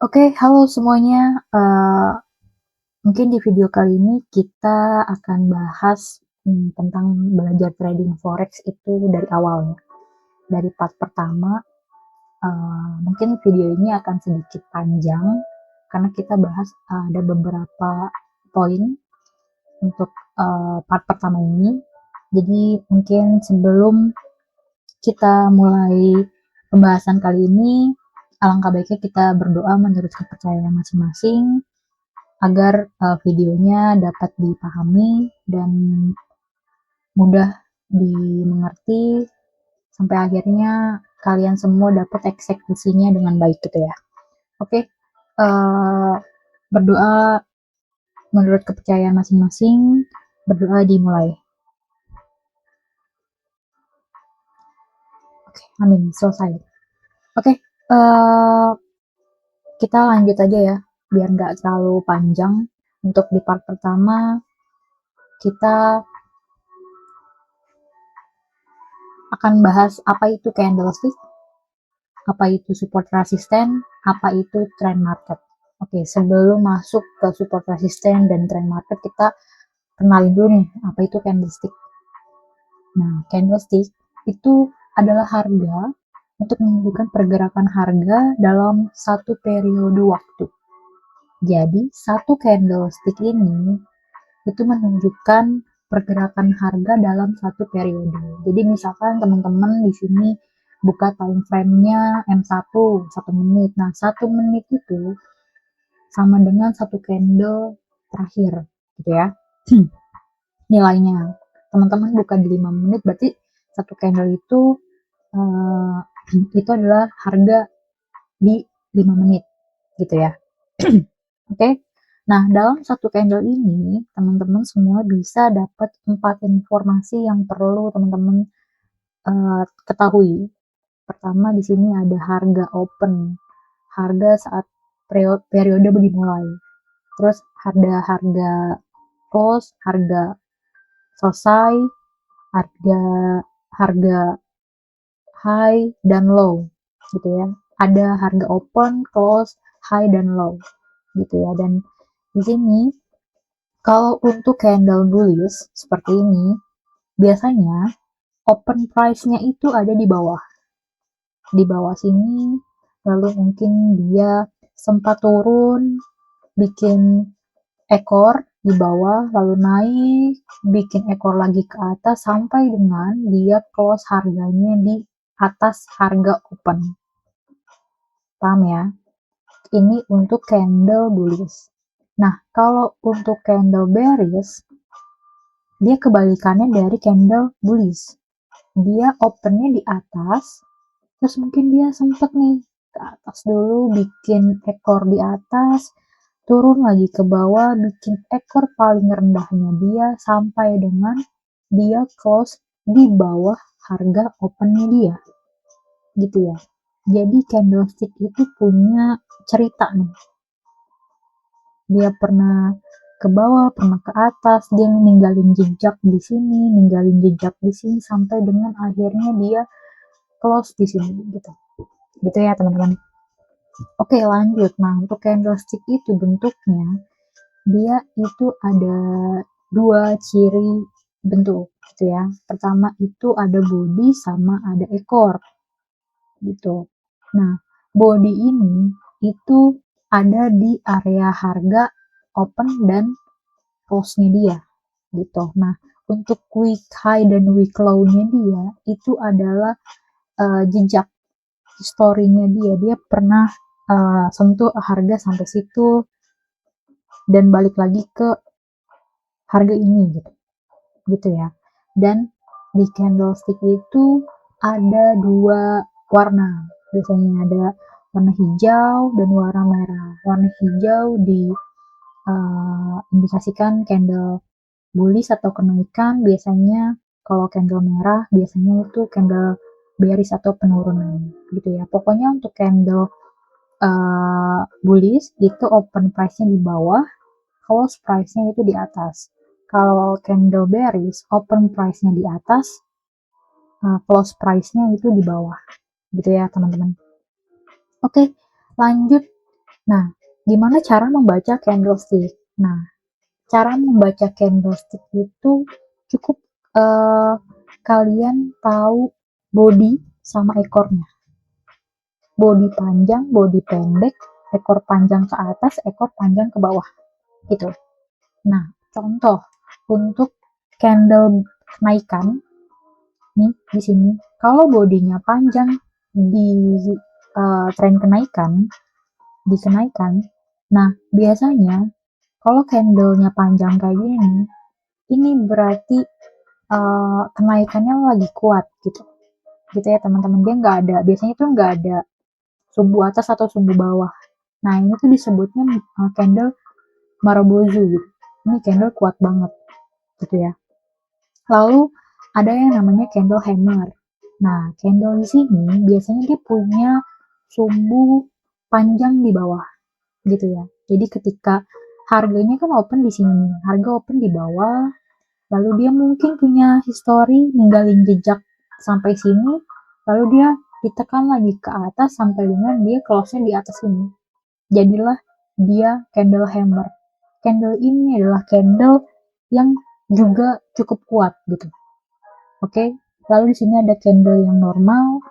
Oke, halo semuanya. Mungkin di video kali ini kita akan bahas tentang belajar trading forex itu dari awalnya. Dari part pertama, mungkin video ini akan sedikit panjang karena kita bahas ada beberapa poin untuk part pertama ini. Jadi mungkin sebelum kita mulai pembahasan kali ini, alangkah baiknya kita berdoa menurut kepercayaan masing-masing agar videonya dapat dipahami dan mudah dimengerti sampai akhirnya kalian semua dapat eksekusinya dengan baik gitu ya. Oke, berdoa menurut kepercayaan masing-masing, berdoa dimulai. Oke, amin, selesai. Oke, kita lanjut aja ya, biar nggak terlalu panjang. Untuk di part pertama, kita akan bahas apa itu candlestick, apa itu support resisten, apa itu trend market. Oke, sebelum masuk ke support resisten dan trend market, kita kenalin dulu nih, apa itu candlestick. Nah, candlestick itu adalah harga untuk menunjukkan pergerakan harga dalam satu periode waktu. Jadi, satu candlestick ini itu menunjukkan pergerakan harga dalam satu periode. Jadi misalkan teman-teman di sini buka time frame-nya M1, 1 menit. Nah, 1 menit itu sama dengan satu candle terakhir, gitu ya. Nilainya. Teman-teman buka di 5 menit, berarti satu candle itu adalah harga di 5 menit, gitu ya. Oke. Nah, dalam satu candle ini, teman-teman semua bisa dapat 4 informasi yang perlu teman-teman ketahui. Pertama, di sini ada harga open, harga saat periode dimulai. Terus ada harga close, harga selesai, harga harga high dan low, gitu ya. Ada harga open, close, high dan low, gitu ya. Dan di sini kalau untuk candle bullish seperti ini, biasanya open price-nya itu ada di bawah. Di bawah sini, lalu mungkin dia sempat turun, bikin ekor di bawah, lalu naik, bikin ekor lagi ke atas, sampai dengan dia close harganya di atas harga open. Paham ya? Ini untuk candle bullish. Nah, kalau untuk candle bearish, dia kebalikannya dari candle bullish. Dia opennya di atas, terus mungkin dia sempet nih ke atas dulu, bikin ekor di atas, turun lagi ke bawah, bikin ekor paling rendahnya dia, sampai dengan dia close di bawah harga opennya dia, gitu ya. Jadi candlestick itu punya cerita nih. Dia pernah ke bawah, pernah ke atas, dia ninggalin jejak di sini, ninggalin jejak di sini, sampai dengan akhirnya dia close di sini, gitu. Gitu ya teman-teman. Oke, lanjut. Nah, untuk candlestick itu bentuknya, dia itu ada dua ciri bentuk, gitu ya. Pertama itu ada body sama ada ekor, gitu. Nah, body ini itu ada di area harga open dan close-nya dia, gitu. Nah, untuk week high dan week low-nya dia itu adalah jejak historinya dia pernah sentuh harga sampai situ dan balik lagi ke harga ini, gitu ya. Dan di candlestick itu ada dua warna, biasanya ada warna hijau dan warna merah. Warna hijau indikasikan candle bullish atau kenaikan, biasanya kalau candle merah biasanya itu candle bearish atau penurunan, gitu ya. Pokoknya untuk candle bullish itu open price-nya di bawah, close price-nya itu di atas. Kalau candle bearish, open price-nya di atas, close price-nya itu di bawah, gitu ya teman-teman. Oke, lanjut Nah, gimana cara membaca candlestick? Nah, cara membaca candlestick itu cukup kalian tahu body sama ekornya. Body panjang, body pendek, ekor panjang ke atas, ekor panjang ke bawah. Gitu. Nah, contoh untuk candle kenaikan nih di sini. Kalau bodinya panjang di tren kenaikan, di kenaikan. Nah, biasanya kalau candlenya panjang kayak gini, ini berarti kenaikannya lagi kuat gitu. Gitu ya teman-teman. Dia nggak ada, biasanya tuh nggak ada sumbu atas atau sumbu bawah. Nah, ini tuh disebutnya candle Marubozu gitu. Ini candle kuat banget gitu ya. Lalu ada yang namanya candle hammer. Nah, candle di sini biasanya dia punya sumbu panjang di bawah gitu ya. Jadi ketika harganya kan open di sini, harga open di bawah, lalu dia mungkin punya histori ninggalin jejak sampai sini, lalu dia ditekan lagi ke atas sampai dengan dia close-nya di atas ini. Jadilah dia candle hammer. Candle ini adalah candle yang juga cukup kuat gitu. Oke, lalu di sini ada candle yang normal,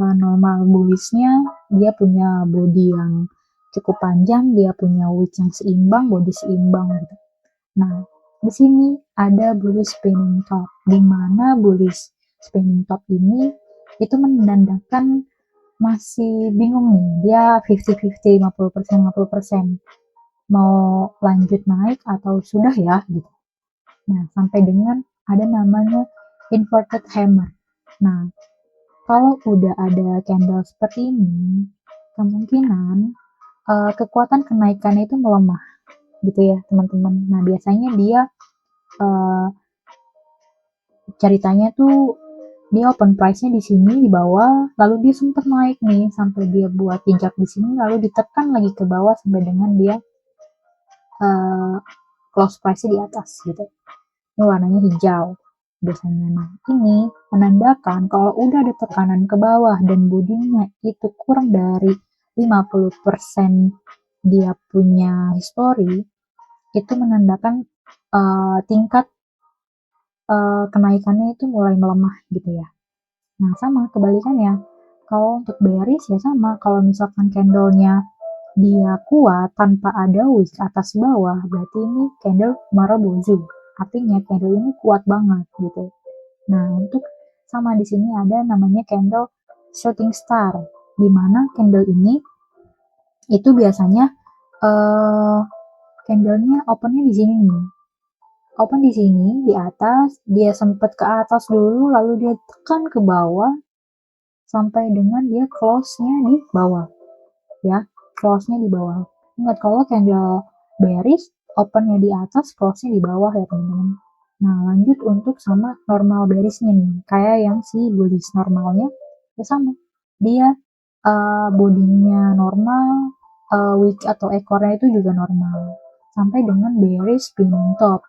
normal bullish-nya, dia punya body yang cukup panjang, dia punya wick yang seimbang, body seimbang gitu. Nah, di sini ada bullish spinning top, di mana bullish spinning top ini itu menandakan masih bingung nih, dia 50-50, 50%, 50%, mau lanjut naik atau sudah ya gitu. Nah, sampai dengan ada namanya inverted hammer. Nah, kalau udah ada candle seperti ini, kemungkinan kekuatan kenaikannya itu melemah, gitu ya teman-teman. Nah, biasanya dia uh, ceritanya tuh dia open price-nya di sini di bawah, lalu dia sempat naik nih sampai dia buat jejak di sini, lalu ditekan lagi ke bawah sampai dengan dia close price-nya di atas gitu. Ini warnanya hijau biasanya. Nah, ini menandakan kalau udah ada tekanan ke bawah dan bodinya itu kurang dari 50% dia punya histori, itu menandakan tingkat kenaikannya itu mulai melemah gitu ya. Nah, sama kebalikannya. Kalau untuk bearish ya sama, kalau misalkan candlenya dia kuat tanpa ada wick atas bawah, berarti ini candle Marubozu. Artinya candle ini kuat banget gitu. Nah, untuk sama di sini ada namanya candle shooting star, di mana candle ini itu biasanya candlenya opennya di sini nih. Open di sini di atas, dia sempat ke atas dulu, lalu dia tekan ke bawah sampai dengan dia close-nya di bawah. Ya, close-nya di bawah. Ingat kalau candle bearish, open-nya di atas, close-nya di bawah ya teman-teman. Nah, lanjut untuk sama normal bearish-nya nih. Kayak yang si bullish normalnya, ya sama. Dia bodinya normal, wick atau ekornya itu juga normal. Sampai dengan bearish spinning top.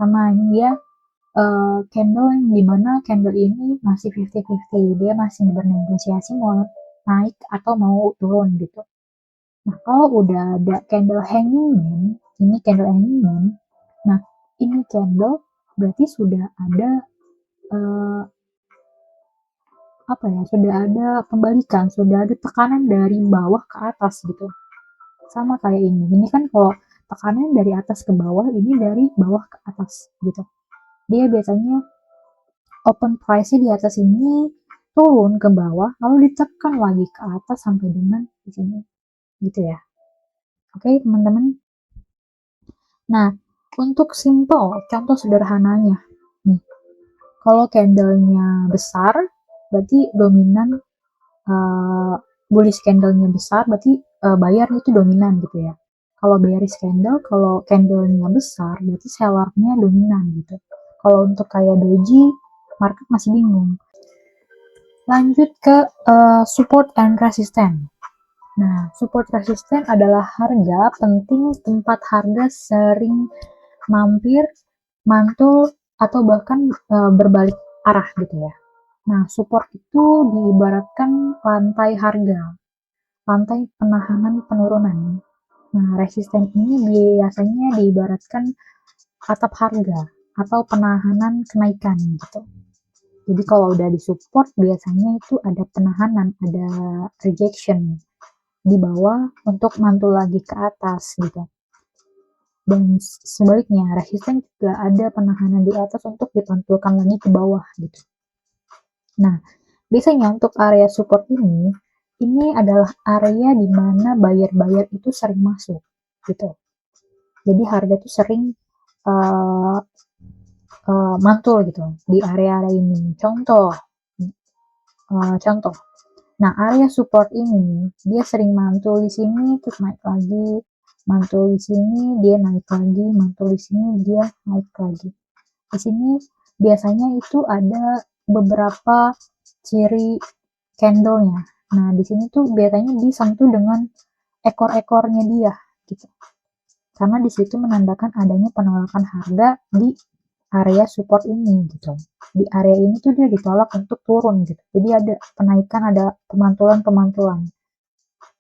Sama ini dia candle yang dimana candle ini masih 50-50. Dia masih bernegosiasi mau naik atau mau turun gitu. Nah, kalau udah ada candle hanging man, ini candle hanging man. Nah, ini candle berarti sudah ada apa ya? Sudah ada pembalikan, sudah ada tekanan dari bawah ke atas gitu. Sama kayak ini. Ini kan kalau tekanan dari atas ke bawah, ini dari bawah ke atas gitu. Dia biasanya open price-nya di atas ini turun ke bawah, lalu ditekan lagi ke atas sampai dengan di sini. Gitu ya. Oke, teman-teman. Nah, untuk simple, contoh sederhananya. Nih, kalau candlenya besar, berarti dominan bullish candlenya besar, berarti buyer itu dominan gitu ya. Kalau bearish candle, kalau candlenya besar, berarti sellernya dominan gitu. Kalau untuk kayak doji, market masih bingung. Lanjut ke support and resistance. Nah, support resistance adalah harga penting tempat harga sering mampir, mantul, atau bahkan berbalik arah gitu ya. Nah, support itu diibaratkan lantai harga. rantai penahanan penurunan. Nah, resisten ini biasanya diibaratkan atap harga atau penahanan kenaikan gitu. Jadi kalau udah disupport biasanya itu ada penahanan, ada rejection di bawah untuk mantul lagi ke atas gitu. Dan sebaliknya, resisten juga ada penahanan di atas untuk dipantulkan lagi ke bawah gitu. Nah, biasanya untuk area support ini adalah area di mana buyer-buyer itu sering masuk gitu. Jadi harga tuh sering uh, mantul gitu di area-area ini. Contoh. Nah, area support ini dia sering mantul di sini terus naik lagi, mantul di sini dia naik lagi, mantul di sini dia naik lagi. Di sini biasanya itu ada beberapa ciri candlenya. Nah, di sini tuh biasanya disentuh dengan ekor-ekornya dia gitu. Karena di situ menandakan adanya penolakan harga di area support ini gitu. Di area ini tuh dia ditolak untuk turun gitu. Jadi ada penaikan, ada pemantulan-pemantulan.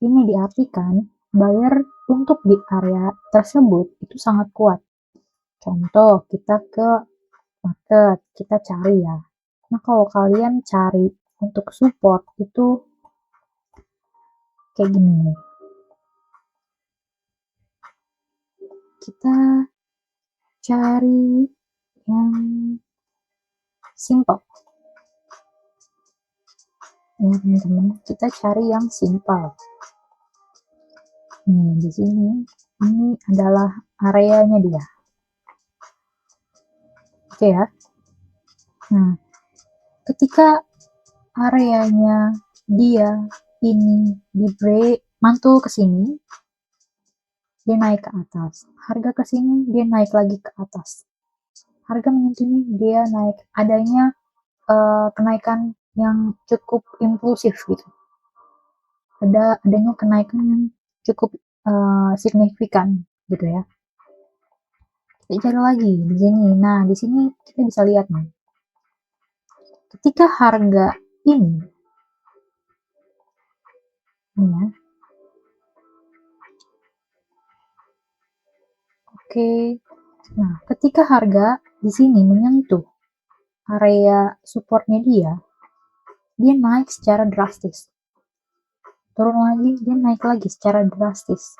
Ini diartikan buyer untuk di area tersebut itu sangat kuat. Contoh, kita ke market, kita cari ya. Nah, kalau kalian cari untuk support itu kayak gini. Kita cari yang simple. Ya, teman-teman, kita cari yang simple. Nih, di sini ini adalah areanya dia. Oke ya. Nah, ketika areanya dia ini di break mantul ke sini, dia naik ke atas. Harga ke sini, dia naik lagi ke atas. Harga menyentuh ini, dia naik. Adanya kenaikan yang cukup impulsif gitu. Adanya kenaikan yang cukup signifikan gitu ya. Kita cari lagi di sini. Nah, di sini kita bisa lihat nih. Ketika harga ini ya. Oke. Nah, ketika harga di sini menyentuh area supportnya dia naik secara drastis. Turun lagi, dia naik lagi secara drastis.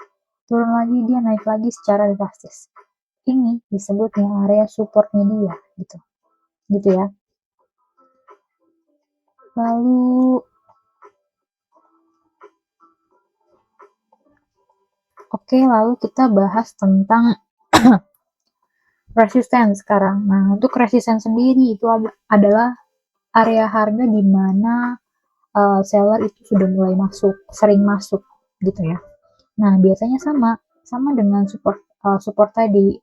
Turun lagi, dia naik lagi secara drastis. Ini disebutnya area supportnya dia, gitu. Gitu ya. Lalu, lalu kita bahas tentang resisten sekarang. Nah, untuk resisten sendiri itu adalah area harga di mana seller itu sudah mulai sering masuk gitu ya. Nah, biasanya sama dengan support tadi.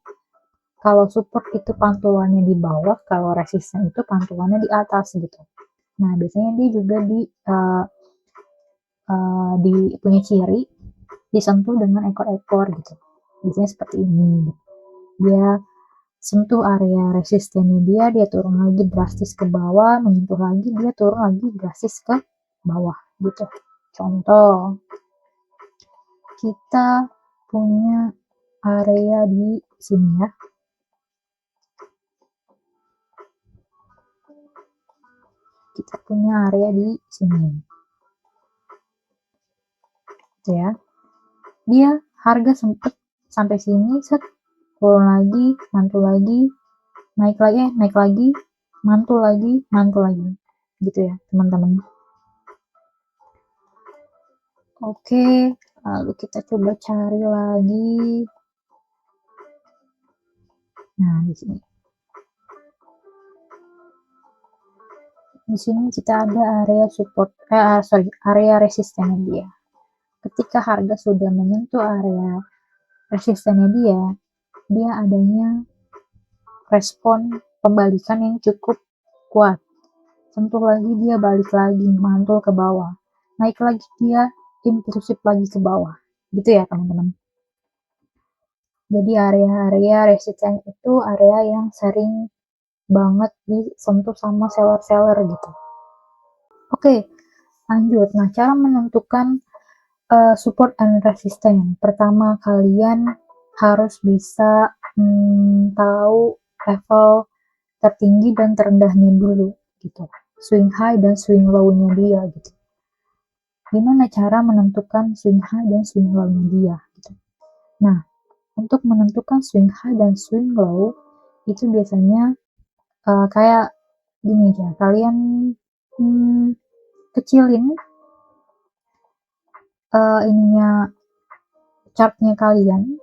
Kalau support itu pantulannya di bawah, kalau resisten itu pantulannya di atas gitu. Nah, biasanya dia juga di punya ciri disentuh dengan ekor-ekor gitu. Biasanya seperti ini. Dia sentuh area resistennya dia turun lagi drastis ke bawah, menyentuh lagi, dia turun lagi drastis ke bawah gitu. Contoh, kita punya area di sini ya. Kita punya area di sini. Gitu ya. Dia harga sempet sampai sini, turun lagi, mantul lagi, naik lagi, mantul lagi. Gitu ya, teman-teman. Oke, lalu kita coba cari lagi. Nah, di sini. Di sini kita ada area area resisten dia. Ketika harga sudah menyentuh area resistennya dia adanya respon pembalikan yang cukup kuat. Sentuh lagi, dia balik lagi, mantul ke bawah. Naik lagi, dia impulsif lagi ke bawah. Gitu ya, teman-teman. Jadi area-area resisten itu area yang sering banget disentuh sama seller-seller gitu. Oke, lanjut. Nah, cara menentukan Support and resistance. Pertama, kalian harus bisa tahu level tertinggi dan terendahnya dulu gitu. Swing high dan swing low-nya dia gitu. Gimana cara menentukan swing high dan swing low-nya dia gitu. Nah, untuk menentukan swing high dan swing low itu biasanya kayak gini aja. Kalian kecilin ininya chartnya kalian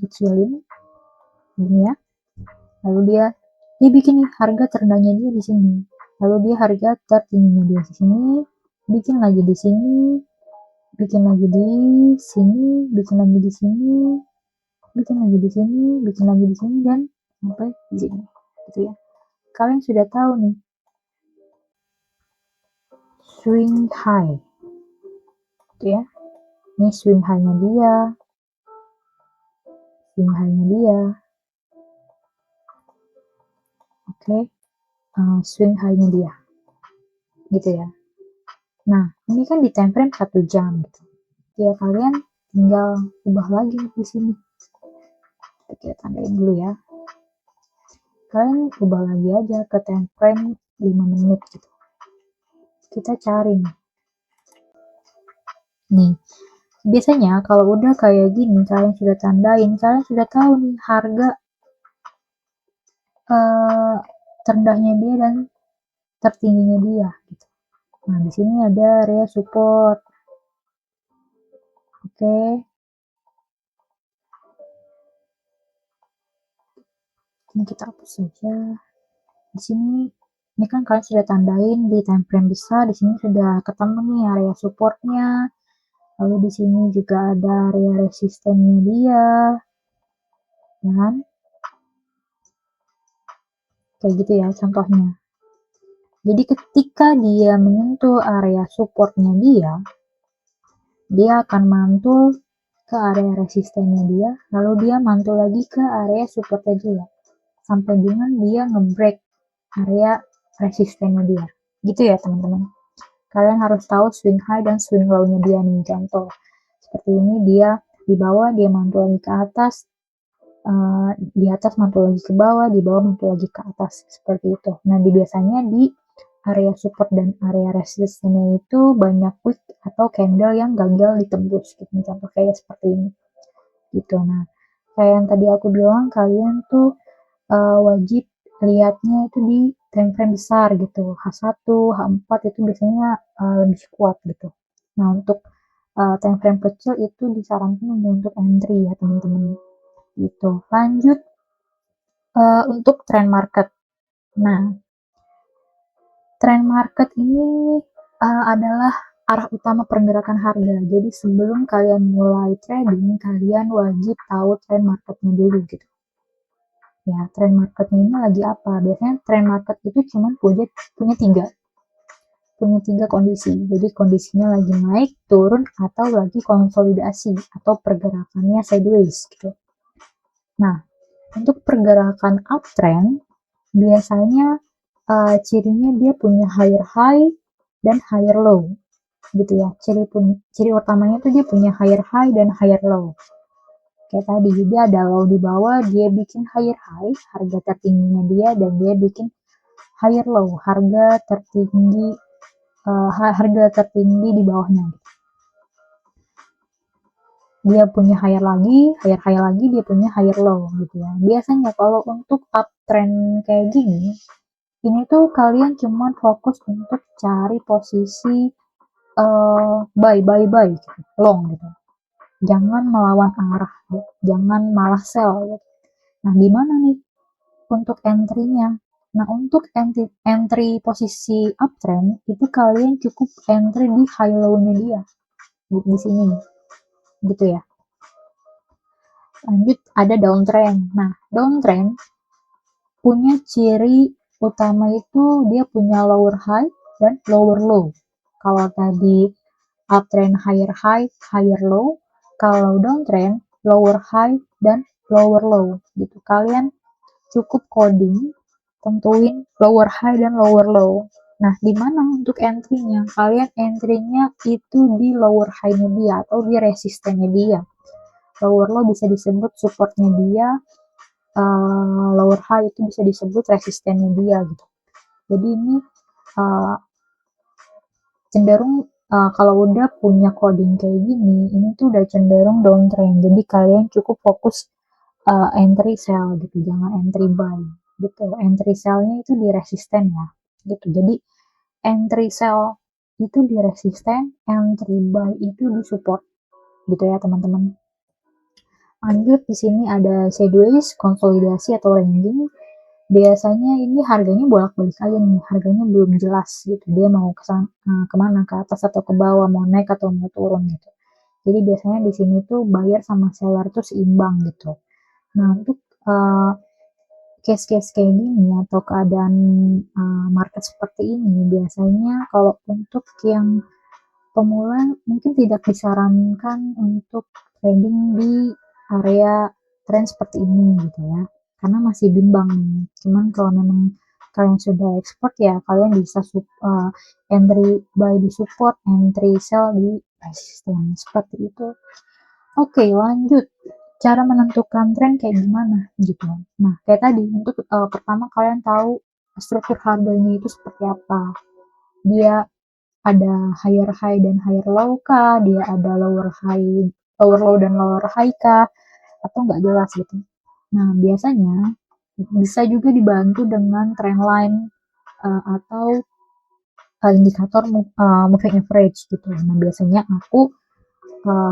kecilin gini ya, lalu dia bikin nih harga terendahnya dia di sini, lalu dia harga tertingginya dia di sini, bikin lagi di sini, bikin lagi di sini, bikin lagi di sini, bikin lagi di sini, bikin lagi di sini, dan sampai di sini gitu ya. Kalian sudah tahu nih swing high gitu ya, ini swing high-nya dia, swing high-nya dia, oke. Swing high-nya dia gitu ya. Nah, ini kan di time frame 1 jam gitu. Ya, kalian tinggal ubah lagi di sini. Kita tandain dulu ya. Kalian ubah lagi aja ke time frame 5 menit gitu. Kita cari nih. Biasanya kalau udah kayak gini, kalian sudah tandain, kalian sudah tahu nih harga terendahnya dia dan tertingginya dia gitu. Nah, di sini ada area support. Oke. Ini kita hapus saja. Di sini ini kan kalian sudah tandain di time frame besar, di sini sudah ketemu nih area supportnya. Lalu di sini juga ada area resistennya dia. Dan kayak gitu ya contohnya. Jadi ketika dia menyentuh area supportnya dia akan mantul ke area resistennya dia, lalu dia mantul lagi ke area supportnya dia. Sampai dengan dia nge-break area resistennya dia. Gitu ya teman-teman. Kalian harus tahu swing high dan swing low-nya dia nih. Contoh seperti ini, dia di bawah, dia mantul lagi ke atas, di atas mantul lagi ke bawah, di bawah mantul lagi ke atas, seperti itu. Nah, biasanya di area support dan area resistance itu banyak wick atau candle yang gagal ditembus gitu. Contoh kayak seperti ini gitu. Nah, kayak yang tadi aku bilang, kalian tuh wajib lihatnya itu di time frame besar gitu. H1, H4 itu biasanya lebih kuat gitu. Nah, untuk time frame kecil itu disarankan untuk entry ya teman-teman gitu. Lanjut untuk trend market. Nah, trend market ini adalah arah utama pergerakan harga. Jadi sebelum kalian mulai trading, kalian wajib tahu trend marketnya dulu gitu. Ya, trend marketnya ini lagi apa? Biasanya trend market itu cuma punya tiga kondisi. Jadi kondisinya lagi naik, turun, atau lagi konsolidasi atau pergerakannya sideways gitu. Nah, untuk pergerakan uptrend biasanya cirinya dia punya higher high dan higher low gitu ya. Ciri utamanya tuh dia punya higher high dan higher low. Kayak tadi, dia ada low di bawah, dia bikin higher high, harga tertingginya dia, dan dia bikin higher low, harga tertinggi di bawahnya. Dia punya higher high lagi, dia punya higher low gitu ya. Biasanya kalau untuk uptrend kayak gini, ini tuh kalian cuma fokus untuk cari posisi buy gitu, long gitu. Jangan melawan arah, gitu. Jangan malah sell gitu. Nah, gimana nih untuk entry-nya? Nah, untuk entry posisi uptrend itu kalian cukup entry di high low-nya dia di sini gitu ya. Lanjut ada downtrend. Nah, downtrend punya ciri utama itu dia punya lower high dan lower low. Kalau tadi uptrend higher high, higher low, kalau downtrend lower high dan lower low gitu. Kalian cukup coding, tentuin lower high dan lower low. Nah, di mana untuk entry-nya? Kalian entry-nya itu di lower high-nya dia atau di resistennya dia. Lower low bisa disebut supportnya dia, lower high itu bisa disebut resistennya dia gitu. Jadi ini uh, cenderung kalau udah punya coding kayak gini, ini tuh udah cenderung downtrend. Jadi kalian cukup fokus entry sell gitu, jangan entry buy gitu. Entry sell-nya itu di resisten ya gitu. Jadi entry sell itu di resisten, entry buy itu di support gitu ya teman-teman. Lanjut di sini ada sideways, konsolidasi atau ranging. Biasanya ini harganya bolak-balik aja nih, harganya belum jelas gitu. Dia mau kemana, ke atas atau ke bawah, mau naik atau mau turun gitu. Jadi biasanya di sini tuh buyer sama seller tuh seimbang gitu. Nah, untuk case-case kayak gini atau keadaan market seperti ini, biasanya kalau untuk yang pemula mungkin tidak disarankan untuk trading di area tren seperti ini gitu ya, karena masih bimbang nih. Cuman kalau memang kalian sudah expert ya kalian bisa entry buy di support, entry sell di resistance seperti itu. Oke, lanjut. Cara menentukan tren kayak gimana gitu. Nah, kayak tadi untuk pertama kalian tahu struktur harganya itu seperti apa. Dia ada higher high dan higher low kah? Dia ada lower high, lower low dan lower high kah? Atau nggak jelas gitu. Nah, biasanya bisa juga dibantu dengan trendline atau indikator moving average gitu. Nah, biasanya aku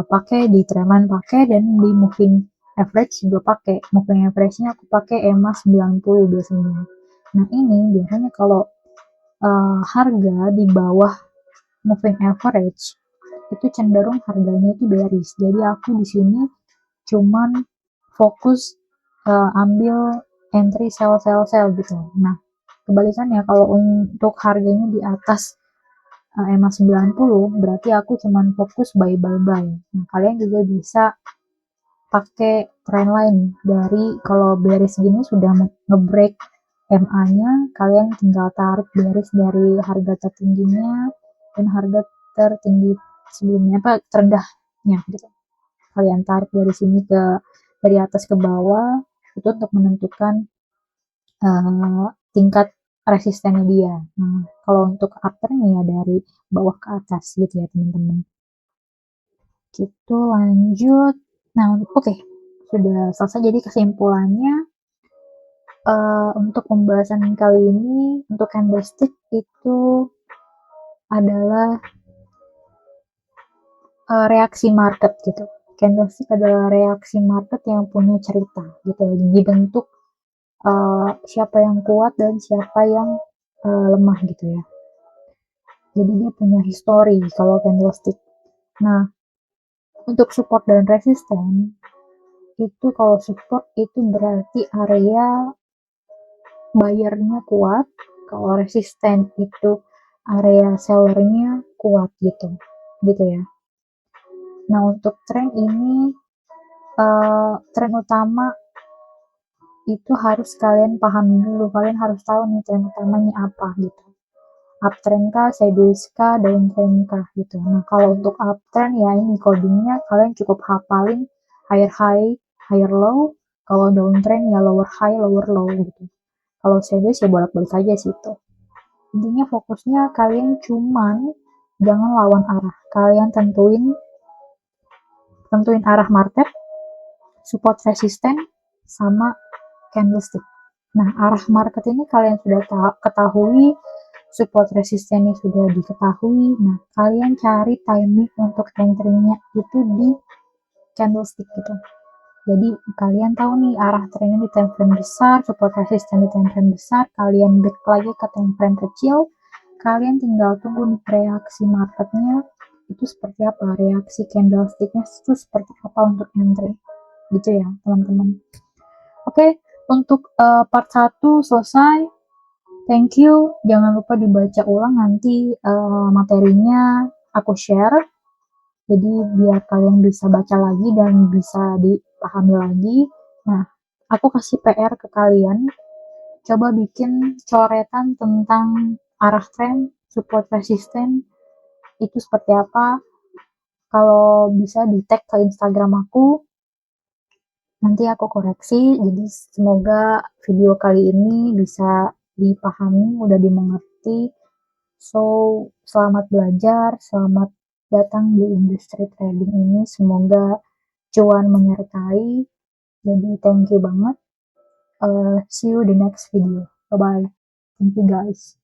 pakai di trendline pakai dan di moving average juga pakai. Moving average-nya aku pakai EMA 90 biasanya. Nah, ini biasanya kalau harga di bawah moving average itu cenderung harganya itu bearish. Jadi aku di sini cuman fokus ambil entry sell sell sell gitu. Nah, kebalikannya kalau untuk harganya di atas EMA 90 berarti aku cuman fokus buy buy buy. Nah, kalian juga bisa pakai trendline dari kalau bearish gini sudah ngebreak MA-nya, kalian tinggal tarik bearish dari harga tertingginya dan harga tertinggi sebelumnya apa terendahnya gitu. Kalian tarik dari sini dari atas ke bawah itu untuk menentukan tingkat resistennya dia. Nah, kalau untuk uptrend ya dari bawah ke atas gitu ya teman-teman. Gitu lanjut. Nah, oke. Sudah selesai. Jadi kesimpulannya untuk pembahasan kali ini untuk candlestick itu adalah reaksi market gitu. Candlestick adalah reaksi market yang punya cerita gitu. Dibentuk siapa yang kuat dan siapa yang lemah gitu ya. Jadi dia punya histori kalau candlestick. Nah, untuk support dan resisten itu kalau support itu berarti area buyernya kuat, kalau resisten itu area sellernya kuat gitu ya. Nah, untuk tren ini tren utama itu harus kalian pahami dulu, kalian harus tahu nih tren utamanya apa gitu. Uptrend kah, sideways kah, downtrend kah gitu. Nah, kalau untuk uptrend ya ini codingnya kalian cukup hafalin higher high, higher low. Kalau downtrend ya lower high, lower low gitu. Kalau sideways ya bolak-balik aja sih itu. Intinya fokusnya kalian cuman jangan lawan arah. Kalian tentuin arah market, support resisten, sama candlestick. Nah, arah market ini kalian sudah ketahui, support resistennya sudah diketahui. Nah, kalian cari timing untuk entry-nya itu di candlestick gitu. Jadi kalian tahu nih arah trennya di time frame besar, support resisten di time frame besar, kalian back lagi ke time frame kecil, kalian tinggal tunggu nih reaksi marketnya itu seperti apa, reaksi candlesticknya itu seperti apa untuk entry gitu ya teman-teman. Oke, untuk part 1 selesai. Thank you. Jangan lupa dibaca ulang nanti materinya aku share. Jadi biar kalian bisa baca lagi dan bisa dipahami lagi. Nah, aku kasih PR ke kalian. Coba bikin coretan tentang arah tren, support resisten itu seperti apa. Kalau bisa di-tag ke Instagram aku, nanti aku koreksi. Jadi semoga video kali ini bisa dipahami, udah dimengerti. So, selamat belajar, selamat datang di industri trading ini. Semoga cuan menyertai. Jadi thank you banget. See you di next video. Bye bye. Thank you guys.